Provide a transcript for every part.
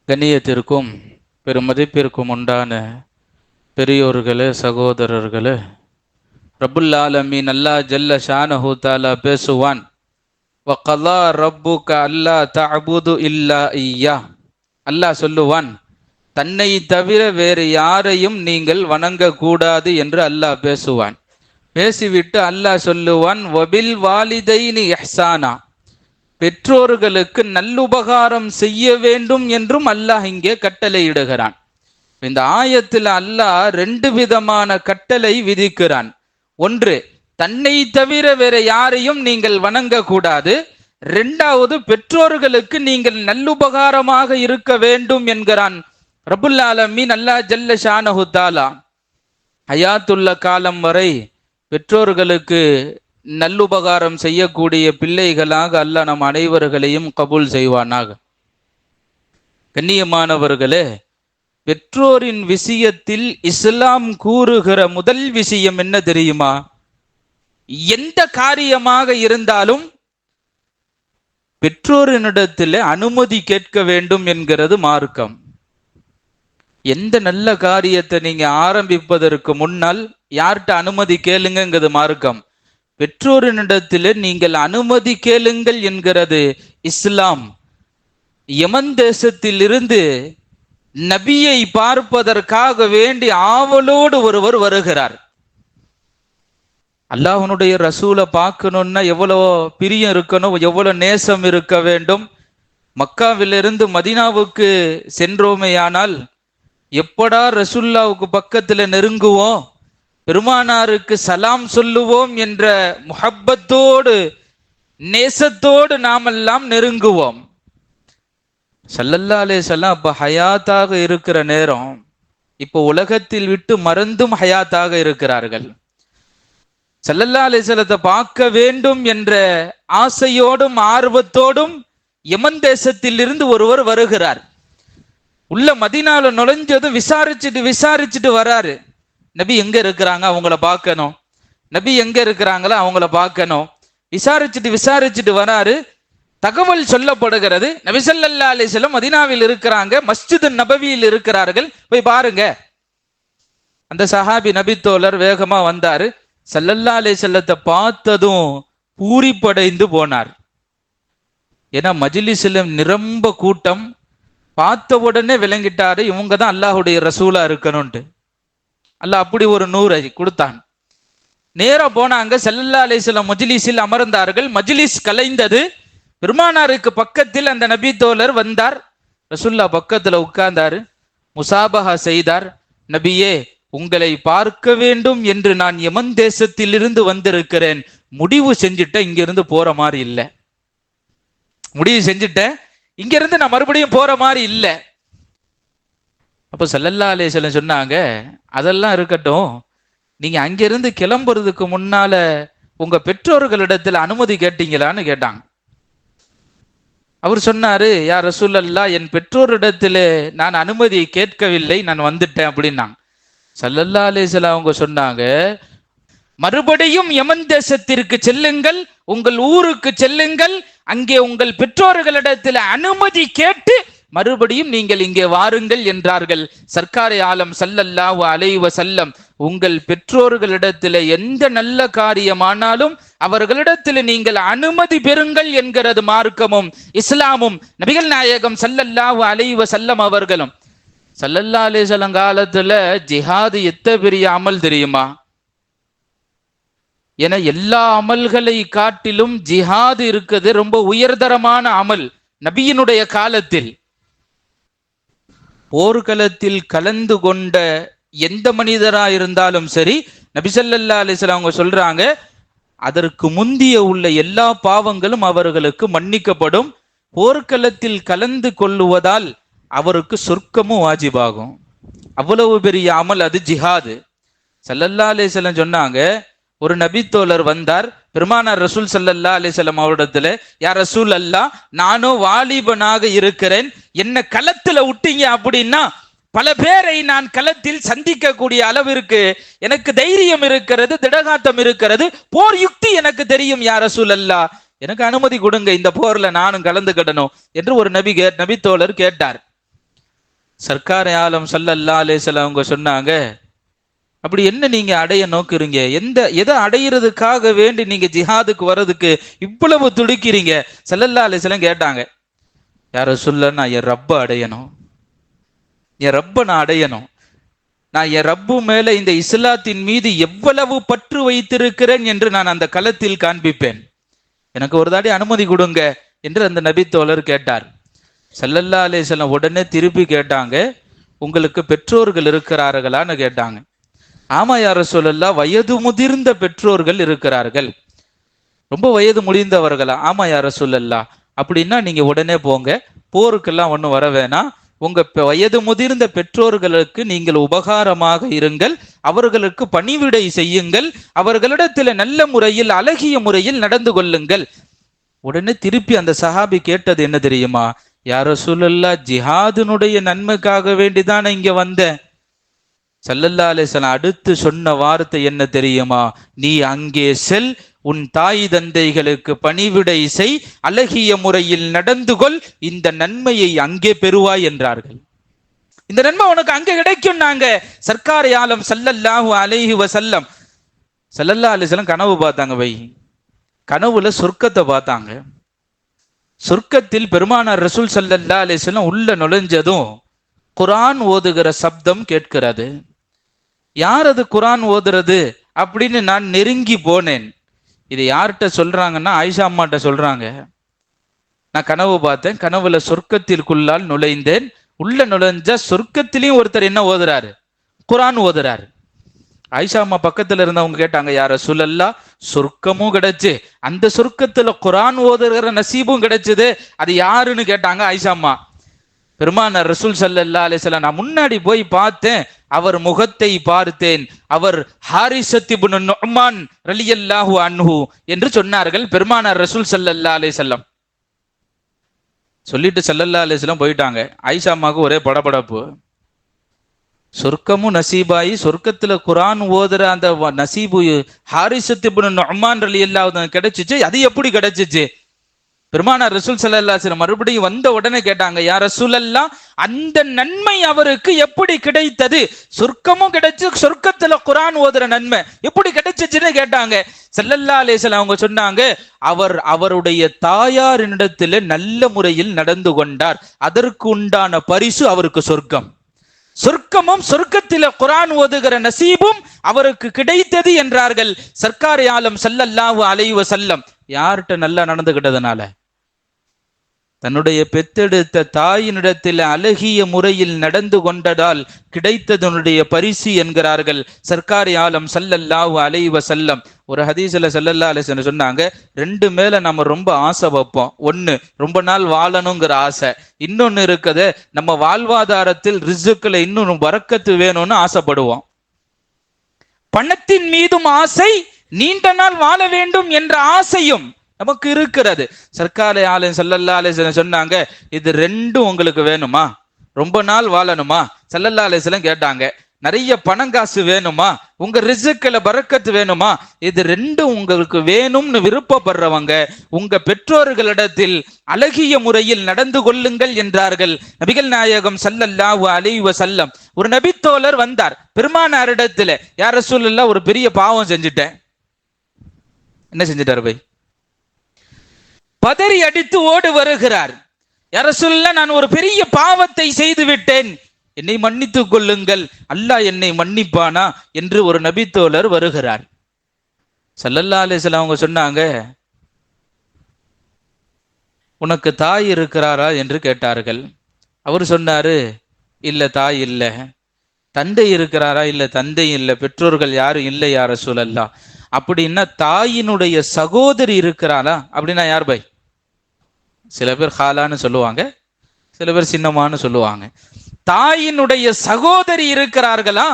கண்ணியத்திற்கும் பெருமதிப்பிற்கும் உண்டான பெரியோர்களே, சகோதரர்களே, ரப்புல் ஆலமீன் அல்லாஹ் ஜல்ல ஷானஹு தஆலா பேசுவான், வகலா ரப்புக அல்லா தஅபுது இல்லா இய்யா. அல்லாஹ் சொல்லுவான், தன்னை தவிர வேறு யாரையும் நீங்கள் வணங்கக்கூடாது என்று அல்லாஹ் பேசுவான். பேசிவிட்டு அல்லாஹ் சொல்லுவான், வபில் வாலிதைனி இஹ்சானா, பெற்றோர்களுக்கு நல்லுபகாரம் செய்ய வேண்டும் என்றும் அல்லாஹ் இங்கே கட்டளையிடுகிறான். இந்த ஆயத்தில் அல்லாஹ் 2 விதமான கட்டளை விதிக்கிறான். ஒன்று, தன்னை தவிர வேற யாரையும் நீங்கள் வணங்கக்கூடாது. 2வது, பெற்றோர்களுக்கு நீங்கள் நல்லுபகாரமாக இருக்க வேண்டும் என்கிறான் ரப்புல் ஆலமீன் அல்லாஹ் ஜல்ல ஷானஹு தஆலா. ஹயாத்துள்ள காலம் வரை பெற்றோர்களுக்கு நல்லுபகாரம் செய்யக்கூடிய பிள்ளைகளாக அல்லாஹ் நம் அனைவர்களையும் கபூல் செய்வானாக. கண்ணியமானவர்களே, பெற்றோரின் விஷயத்தில் இஸ்லாம் கூறுகிற முதல் விஷயம் என்ன தெரியுமா? எந்த காரியமாக இருந்தாலும் பெற்றோரினிடத்தில் அனுமதி கேட்க வேண்டும் என்கிறது மார்க்கம். எந்த நல்ல காரியத்தை நீங்க ஆரம்பிப்பதற்கு முன்னால் யார்கிட்ட அனுமதி கேளுங்கிறது மார்க்கம். பெற்றோரினிடத்தில் நீங்கள் அனுமதி கேளுங்கள் என்கிறது இஸ்லாம். யமன் தேசத்தில் இருந்து நபியை பார்ப்பதற்காக வேண்டி ஆவலோடு ஒருவர் வருகிறார். அல்லாஹ்வுடைய ரசூலை பார்க்கணும்னா எவ்வளோ பிரியம் இருக்கணும், எவ்வளோ நேசம் இருக்க வேண்டும். மக்காவிலிருந்து மதீனாவுக்கு சென்றோமேயானால் எப்படா ரசூல்லாவுக்கு பக்கத்துல நெருங்குவோம், பெருமானாருக்கு சலாம் சொல்லுவோம் என்ற முஹப்பத்தோடு நேசத்தோடு நாமெல்லாம் நெருங்குவோம். ஸல்லல்லாஹு அலைஹி வஸல்லம் அப்ப ஹயாத்தாக இருக்கிற நேரம், இப்போ உலகத்தில் விட்டு மறந்தும் ஹயாத்தாக இருக்கிறார்கள். ஸல்லல்லாஹு அலைஹி வஸல்லத்தை பார்க்க வேண்டும் என்ற ஆசையோடும் ஆர்வத்தோடும் யமன் தேசத்தில் இருந்து ஒருவர் வருகிறார். உள்ள மதீனால நுழைஞ்சதும் விசாரிச்சுட்டு வராரு. நபி எங்க இருக்கிறாங்க, அவங்கள பார்க்கணும். நபி எங்க இருக்கிறாங்களோ அவங்கள பார்க்கணும். விசாரிச்சுட்டு வராரு. தகவல் சொல்லப்படுகிறது, நபி ஸல்லல்லாஹு அலைஹி வஸல்லம் மதீனாவில் இருக்கிறாங்க, மஸ்ஜித் நபவியில் இருக்கிறார்கள், போய் பாருங்க. அந்த சஹாபி நபி தோழர் வேகமா வந்தாரு. ஸல்லல்லாஹு அலைஹி வஸல்லத்தை பார்த்ததும் பூரிப்படைந்து போனார். ஏன்னா மஜ்லிஸ்ல நிரம்ப கூட்டம். பார்த்த உடனே விளங்கிட்டாரு, இவங்க தான் அல்லாஹ்வுடைய ரசூலா இருக்கணும்ட்டு. அல்லாஹ் அப்படி ஒரு நூரை கொடுத்தான். நேரா போனாங்க, ஸல்லல்லாஹு அலைஹி வஸல்லம் மஜ்லிஸில் அமர்ந்தார்கள். மஜ்லிஸ் கலைந்தது. பெருமானாருக்கு பக்கத்தில் அந்த நபி தோழர் வந்தார். ரசூல்லா பக்கத்துல உட்கார்ந்தாரு, முசாபஹா செய்தார். நபியே, உங்களை பார்க்க வேண்டும் என்று நான் யமன் தேசத்தில் இருந்து வந்திருக்கிறேன். முடிவு செஞ்சுட்டேன், இங்கிருந்து போற மாதிரி இல்லை. முடிவு செஞ்சுட்டேன், இங்கிருந்து நான் மறுபடியும் போற மாதிரி இல்லை. அப்போ ஸல்லல்லாஹு அலைஹி வஸல்லம் சொன்னாங்க, அதெல்லாம் இருக்கட்டும், நீங்க அங்கிருந்து கிளம்புறதுக்கு முன்னால உங்க பெற்றோர்களிடத்தில் அனுமதி கேட்டீங்களான்னு கேட்டாங்க. அவர் சொன்னாரு, யா ரசூலல்லாஹ், என் பெற்றோரிடத்தில் நான் அனுமதி கேட்கவில்லை, நான் வந்துட்டேன் அப்படின்னாங்க. ஸல்லல்லாஹு அலைஹி வஸல்லம் அவங்க சொன்னாங்க, மறுபடியும் யமன் தேசத்திற்கு செல்லுங்கள், உங்கள் ஊருக்கு செல்லுங்கள், அங்கே உங்கள் பெற்றோர்களிடத்தில் அனுமதி கேட்டு மறுபடியும் நீங்கள் இங்கே வாருங்கள் என்றார்கள். சர்க்காரே ஆலம் ஸல்லல்லாஹு அலைஹி வஸல்லம், உங்கள் பெற்றோர்களிடத்தில் எந்த நல்ல காரியமானாலும் அவர்களிடத்தில் நீங்கள் அனுமதி பெறுங்கள் என்கிறது மார்க்கமும் இஸ்லாமும். நபிகள் நாயகம் ஸல்லல்லாஹு அலைஹி வஸல்லம் அவர்களும் ஸல்லல்லாஹு அலைஹி வஸல்லம் காலத்துல ஜிஹாது எத்தனை பெரிய அமல் தெரியுமா? என எல்லா அமல்களை காட்டிலும் ஜிஹாது இருக்குது ரொம்ப உயர்தரமான அமல். நபியினுடைய காலத்தில் போர்க்களத்தில் கலந்து கொண்ட எந்த மனிதரா இருந்தாலும் சரி, நபி ஸல்லல்லாஹு அலைஹி வஸல்லம் அவங்க சொல்றாங்க, அதற்கு முந்திய உள்ள எல்லா பாவங்களும் அவர்களுக்கு மன்னிக்கப்படும். போர்க்களத்தில் கலந்து கொள்ளுவதால் அவருக்கு சொர்க்கமும் வாஜிபாகும். அவ்வளவு பெரிய அமல் அது ஜிஹாது. ஸல்லல்லாஹு அலைஹி வஸல்லம் சொன்னாங்க, ஒரு நபி தோழர் வந்தார். பெருமானார் ரசூல் ஸல்லல்லாஹு அலைஹி வஸல்லம் அவரிடத்துல, யா ரசூல் அல்லாஹ், நானும் வாலிபனாக இருக்கிறேன், என்ன களத்துல விட்டீங்க அப்படின்னா பல பேரை நான் களத்தில் சந்திக்கக்கூடிய அளவிற்கு எனக்கு தைரியம் இருக்கிறது, திடகாத்தம் இருக்கிறது, போர் யுக்தி எனக்கு தெரியும், யா ரசூல் அல்லாஹ், எனக்கு அனுமதி கொடுங்க, இந்த போர்ல நானும் கலந்துக்கிடணும் என்று ஒரு நபி தோழர் கேட்டார். சர்க்கார் ஆலம் ஸல்லல்லாஹு அலைஹி வஸல்லம் அவங்க சொன்னாங்க, அப்படி என்ன நீங்க அடைய நோக்குறீங்க? எதை அடையிறதுக்காக வேண்டி நீங்க ஜிஹாதுக்கு வர்றதுக்கு இவ்வளவு துடிக்கிறீங்க? ஸல்லல்லாஹு அலைஹி வஸல்லம் கேட்டாங்க, யா ரசூலல்லாஹ், நான் என் ரப்ப அடையணும், என் ரப்ப நான் அடையணும். நான் என் ரப்பு மேல இந்த இஸ்லாத்தின் மீது எவ்வளவு பற்று வைத்திருக்கிறேன் என்று நான் அந்த களத்தில் காண்பிப்பேன். எனக்கு ஒரு தாடி அனுமதி கொடுங்க என்று அந்த நபி தோழர் கேட்டார். ஸல்லல்லாஹு அலைஹி வஸல்லம் உடனே திருப்பி கேட்டாங்க, உங்களுக்கு பெற்றோர்கள் இருக்கிறார்களான்னு கேட்டாங்க. ஆமா யா ரசூலல்லாஹ், வயது முதிர்ந்த பெற்றோர்கள் இருக்கிறார்கள். ரொம்ப வயது முடிந்தவர்களா? ஆமா யா ரசூலல்லாஹ். அப்படின்னா நீங்க உடனே போங்க, போருக்கெல்லாம் ஒன்றும் வர வேணாம். உங்க வயது முதிர்ந்த பெற்றோர்களுக்கு நீங்கள் உபகாரமாக இருங்கள், அவர்களுக்கு பணிவிடை செய்யுங்கள், அவர்களிடத்தில் நல்ல முறையில் அழகிய முறையில் நடந்து கொள்ளுங்கள். உடனே திருப்பி அந்த சஹாபி கேட்டது என்ன தெரியுமா? யா ரசூலல்லாஹ், ஜிஹாதினுடைய நன்மைக்காக வேண்டிதான் இங்க வந்தேன். ஸல்லல்லாஹு அலைஹி வஸல்லம் அடுத்து சொன்ன வார்த்தை என்ன தெரியுமா? நீ அங்கே செல், உன் தாய் தந்தைகளுக்கு பணிவிடை செய், அழகிய முறையில் நடந்து கொள், இந்த நன்மையை அங்கே பெறுவாய் என்றார்கள். இந்த நன்மை உனக்கு அங்கே கிடைக்கும். நாங்க சர்க்கார் ஆலம் ஸல்லல்லாஹு அலைஹி வஸல்லம், ஸல்லல்லாஹு அலைஹி வஸல்லம் கனவு பார்த்தாங்க. கனவுல சொர்க்கத்தை பார்த்தாங்க. சொர்க்கத்தில் பெருமானார் ரசூல் ஸல்லல்லாஹு அலைஹி வஸல்லம் உள்ள நுழைஞ்சதும் குர்ஆன் ஓதுகிற சப்தம் கேட்கிறது. யார் அது குர்ஆன் ஓதுறது அப்படின்னு நான் நெருங்கி போனேன். இது யார்கிட்ட சொல்றாங்கன்னா ஆயிஷா அம்மாட்ட சொல்றாங்க. நான் கனவு பார்த்தேன், கனவுல சொர்க்கத்திற்குள்ளால் நுழைந்தேன். உள்ள நுழைஞ்ச சொர்க்கத்திலையும் ஒருத்தர் என்ன ஓதுறாரு? குர்ஆன் ஓதுறாரு. ஆயிஷா அம்மா பக்கத்துல இருந்தவங்க கேட்டாங்க, யா ரசூலல்லாஹ், சொர்க்கமும் கிடைச்சு அந்த சொர்க்கத்துல குர்ஆன் ஓதுகிற நசீபும் கிடைச்சது, அது யாருன்னு கேட்டாங்க ஆயிஷா அம்மா. பெருமானார் ரசூல் ஸல்லல்லாஹு அலைஹி வஸல்லம், நான் முன்னாடி போய் பார்த்தேன், அவர் முகத்தை பார்த்தேன், அவர் ஹாரிஸத் இப்னு நுஅமான் ரலியல்லாஹு அன்ஹு என்று சொன்னார்கள் பெருமானார் ரசூல் ஸல்லல்லாஹு அலைஹி வஸல்லம். சொல்லிட்டு ஸல்லல்லாஹு அலைஹி வஸல்லம் போயிட்டாங்க. ஆயிஷா அம்மாவுக்கு ஒரே படபடப்பு. சொர்க்கமும் நசீபாயி சொர்க்கத்துல குர்ஆன் ஓதுற அந்த நசீபு ஹாரிஸத் இப்னு நுஅமான் ரலியல்லாஹு அன்ஹு கிடைச்சிச்சு. அது எப்படி கிடைச்சிச்சு? பெருமானார் ரசூல் ஸல்லல்லாஹு அலைஹி வஸல்லம் மறுபடியும் வந்த உடனே கேட்டாங்க, யா ரசூலல்லாஹ், அந்த நன்மை அவருக்கு எப்படி கிடைத்தது? சொர்க்கமும் கிடைச்சு சொர்க்கத்துல குர்ஆன் ஓதுற நன்மை எப்படி கிடைச்சிச்சுன்னு கேட்டாங்க. ஸல்லல்லாஹு அலைஹி வஸல்லம் அவங்க சொன்னாங்க, அவர் அவருடைய தாயாரினிடத்தில் நல்ல முறையில் நடந்து கொண்டார், அதற்கு உண்டான பரிசு அவருக்கு சொர்க்கம். சொர்க்கமும் சொர்க்கத்தில குர்ஆன் ஓதுகிற நசீபும் அவருக்கு கிடைத்தது என்றார்கள் சர்க்கார் ஆலம் ஸல்லல்லாஹு அலைஹி வஸல்லம். யார்கிட்ட நல்லா நடந்துகிட்டதுனால? தன்னுடைய பெத்தெடுத்த தாயினிடத்தில் அழகிய முறையில் நடந்து கொண்டதால் கிடைத்ததனுடைய பரிசு என்கிறார்கள் சர்க்கார் ஆலம் ஸல்லல்லாஹு அலைஹி வஸல்லம். ஒரு ஹதீஸ்ல ஸல்லல்லாஹு அலைஹி வஸல்லம் சொன்னாங்க, ரெண்டு மேல நம்ம ரொம்ப ஆசை வைப்போம். ஒன்னு ரொம்ப நாள் வாழணுங்கிற ஆசை, இன்னொன்னு இருக்குது நம்ம வாழ்வாதாரத்தில் ரிஸ்க்ல இன்னும் பரக்கத்து வேணும்னு ஆசைப்படுவோம். பணத்தின் மீதும் ஆசை, நீண்ட நாள் வாழ வேண்டும் என்ற ஆசையும் நமக்கு இருக்கிறது. சர்க்கார் ஆலம் ஸல்லல்லாஹு அலைஹி வஸல்லம் சொன்னாங்க, இது ரெண்டும் உங்களுக்கு வேணுமா? ரொம்ப நாள் வாழணுமா? ஸல்லல்லாஹு அலைஹி வஸல்லம் கேட்டாங்க, நிறைய பணம் காசு வேணுமா? உங்க ரிஸ்க்ல பரக்கத்து வேணுமா? இது ரெண்டும் உங்களுக்கு வேணும்னு விருப்பப்படுறவங்க உங்க பெற்றோர்களிடத்தில் அழகிய முறையில் நடந்து கொள்ளுங்கள் என்றார்கள் நபிகள் நாயகம் ஸல்லல்லாஹு அலைஹி வஸல்லம். ஒரு நபித்தோழர் வந்தார் பெருமானாரிடத்துல, யா ரசூலல்லாஹ், ஒரு பெரிய பாவம் செஞ்சுட்டேன். என்ன செஞ்சிட்டாரு பை? பதறி அடித்து ஓடு வருகிறார். யா ரசூலல்லாஹ், நான் ஒரு பெரிய பாவத்தை செய்து விட்டேன், என்னை மன்னித்துக் கொள்ளுங்கள், அல்லாஹ் என்னை மன்னிப்பானா என்று ஒரு நபித்தோழர் வருகிறார். ஸல்லல்லாஹு அலைஹி வஸல்லம் அவங்க சொன்னாங்க, உனக்கு தாய் இருக்கிறாரா என்று கேட்டார்கள். அவர் சொன்னாரு, இல்ல தாய் இல்ல. தந்தை இருக்கிறாரா? இல்ல தந்தை இல்ல, பெற்றோர்கள் யாரும் இல்லை யா ரசூலல்லாஹ். அப்படின்னா தாயினுடைய சகோதரி இருக்கிறாரா? அப்படின்னா யார் பை? சில பேர் ஹாலான்னு சொல்லுவாங்க, சில பேர் சின்னமான்னு சொல்லுவாங்க. தாயினுடைய சகோதரி இருக்கிறார்களா?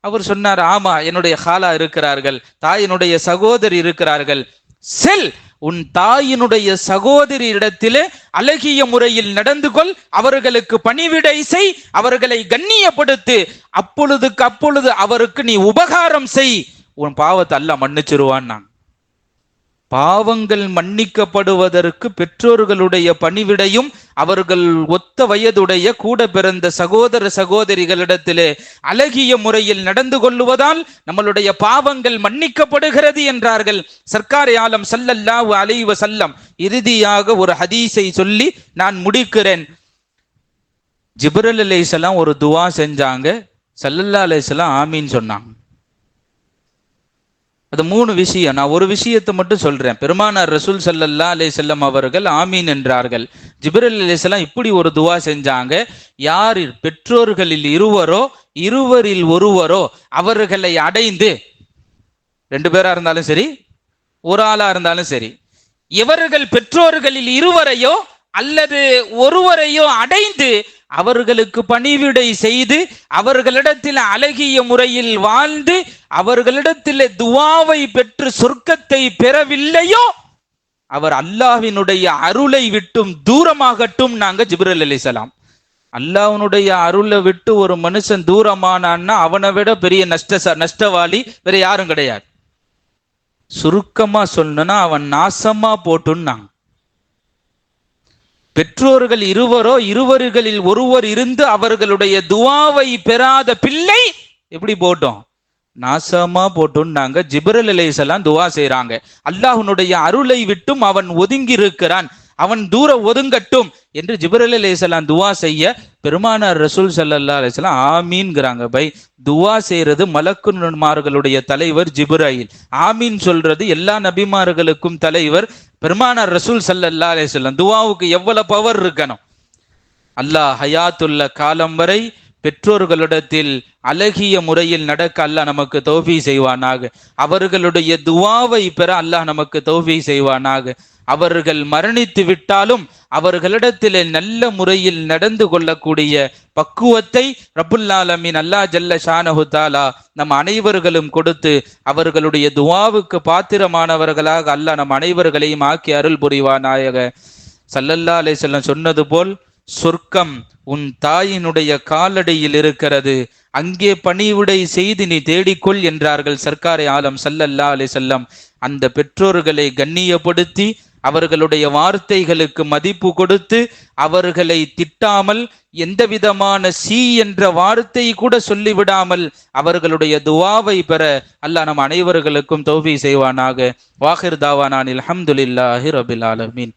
அவர் சொன்னார், ஆமா, என்னுடைய ஹாலா இருக்கிறார்கள், தாயினுடைய சகோதரி இருக்கிறார்கள். செல், உன் தாயினுடைய சகோதரி இடத்திலே அழகிய முறையில் நடந்து கொள், அவர்களுக்கு பணிவிடை செய், அவர்களை கண்ணியப்படுத்து, அப்பொழுதுக்கு அப்பொழுது அவருக்கு நீ உபகாரம் செய், உன் பாவத்தை அல்லாஹ் மன்னிச்சிருவான். பாவங்கள் மன்னிக்கப்படுவதற்கு பெற்றோர்களுடைய பணிவிடையும் அவர்கள் ஒத்த வயதுடைய கூட பிறந்த சகோதர சகோதரிகளிடத்திலே அழகிய முறையில் நடந்து கொள்ளுவதால் நம்மளுடைய பாவங்கள் மன்னிக்கப்படுகிறது என்றார்கள் சர்க்கார் ஆலம் ஸல்லல்லாஹு அலைஹி வஸல்லம். இறுதியாக ஒரு ஹதீஸை சொல்லி நான் முடிக்கிறேன். ஜிப்ரீல் அலைஹிஸ்ஸலாம் ஒரு துவா செஞ்சாங்க, ஸல்லல்லாஹு அலைஹி வஸல்லம் ஆமீன் சொன்னாங்க. அது 3 விஷயம். நான் ஒரு விஷயத்தை மட்டும் சொல்றேன். பெருமானார் ரசூல் ஸல்லல்லாஹு அலைஹி வஸல்லம் அவர்கள் ஆமீன் என்றார்கள். ஜிப்ரீல் அலைஹிஸ்ஸலாம் இப்படி ஒரு துவா செஞ்சாங்க, யார் பெற்றோர்களில் இருவரில் ஒருவரோ அவர்களை அடைந்து, 2 பேரா இருந்தாலும் சரி ஒரு ஆளா இருந்தாலும் சரி, இவர்கள் பெற்றோர்களில் இருவரையோ அல்லது ஒருவரையோ அடைந்து அவர்களுக்கு பணிவிடை செய்து அவர்களிடத்தில் அழகிய முறையில் வாழ்ந்து அவர்களிடத்தில் துவாவை பெற்று சொர்க்கத்தை பெறவில்லையோ அவர் அல்லாஹ்வினுடைய அருளை விட்டும் தூரமாகட்டும். நாங்க ஜிப்ரீல் அலைஹிஸ்ஸலாம், அல்லாஹ்வினுடைய அருளை விட்டு ஒரு மனுஷன் தூரமானான்னா அவனை விட பெரிய நஷ்டவாளி வேற யாரும் கிடையாது. சுருக்கமா சொல்லணும்னா அவன் நாசமா போட்டுன்னாங்க. பெற்றோர்கள் இருவர்களில் ஒருவர் இருந்து அவர்களுடைய துவாவை பெறாத பிள்ளை எப்படி போட்டோம், நாசமா போட்டுன்னாங்க. ஜிப்ரீல் அலைஹிஸ்ஸலாம் துவா செய்றாங்க, அல்லாஹ்வுடைய அருளை விட்டும் அவன் ஒதுங்கி இருக்கிறான், அவன் தூர ஒதுங்கட்டும் என்று ஜிப்ரீல் அலைஹிஸ்ஸலாம் துவா செய்ய பெருமானார் ரசூல் ஸல்லல்லாஹு அலைஹி வஸல்லம் ஆமீன்ங்கறாங்க. பை துவா செய்யறது மலக்குமார்களுடைய தலைவர் ஜிப்ராயில், ஆமீன் சொல்றது எல்லா நபிமார்களுக்கும் தலைவர் பெருமானார் ரசூல் ஸல்லல்லாஹு அலைஹி வஸல்லம். துவாவுக்கு எவ்வளவு பவர் இருக்கணும். அல்லாஹ் ஹயாத்துள்ள காலம் வரை பெற்றோர்களிடத்தில் அழகிய முறையில் நடக்க அல்லாஹ் நமக்கு தௌஃபீக் செய்வானாக. அவர்களுடைய துவாவை பெற அல்லாஹ் நமக்கு தௌஃபீக் செய்வானாக. அவர்கள் மரணித்து விட்டாலும் அவர்களிடத்தில் நல்ல முறையில் நடந்து கொள்ளக்கூடிய பக்குவத்தை ரப்புல் ஆலமீன் அல்லாஹ் ஜல்ல ஷானஹு தஆலா நம் அனைவர்களும் கொடுத்து அவர்களுடைய துவாவுக்கு பாத்திரமானவர்களாக அல்லாஹ் நம் அனைவர்களையும் ஆக்கி அருள் புரிவானாக. ஸல்லல்லாஹு அலைஹி வஸல்லம் சொன்னது போல் சொர்க்கம் உன் தாயினுடைய காலடியில் இருக்கிறது, அங்கே பணிவிடை செய்து நீ தேடிக்கொள் என்றார்கள் சர்க்காரே ஆலம் ஸல்லல்லாஹு அலைஹி வஸல்லம். அந்த பெற்றோர்களை கண்ணியப்படுத்தி அவர்களுடைய வார்த்தைகளுக்கு மதிப்பு கொடுத்து அவர்களை திட்டாமல் எந்த விதமான என்ற வார்த்தை கூட சொல்லிவிடாமல் அவர்களுடைய துவாவை பெற அல்லாஹ் நம் அனைவர்களுக்கும் தௌஃபீக் செய்வானாக. வாஹிர் தாவானான் அல்ஹம்துலில்லாஹி ரபில் ஆலமீன்.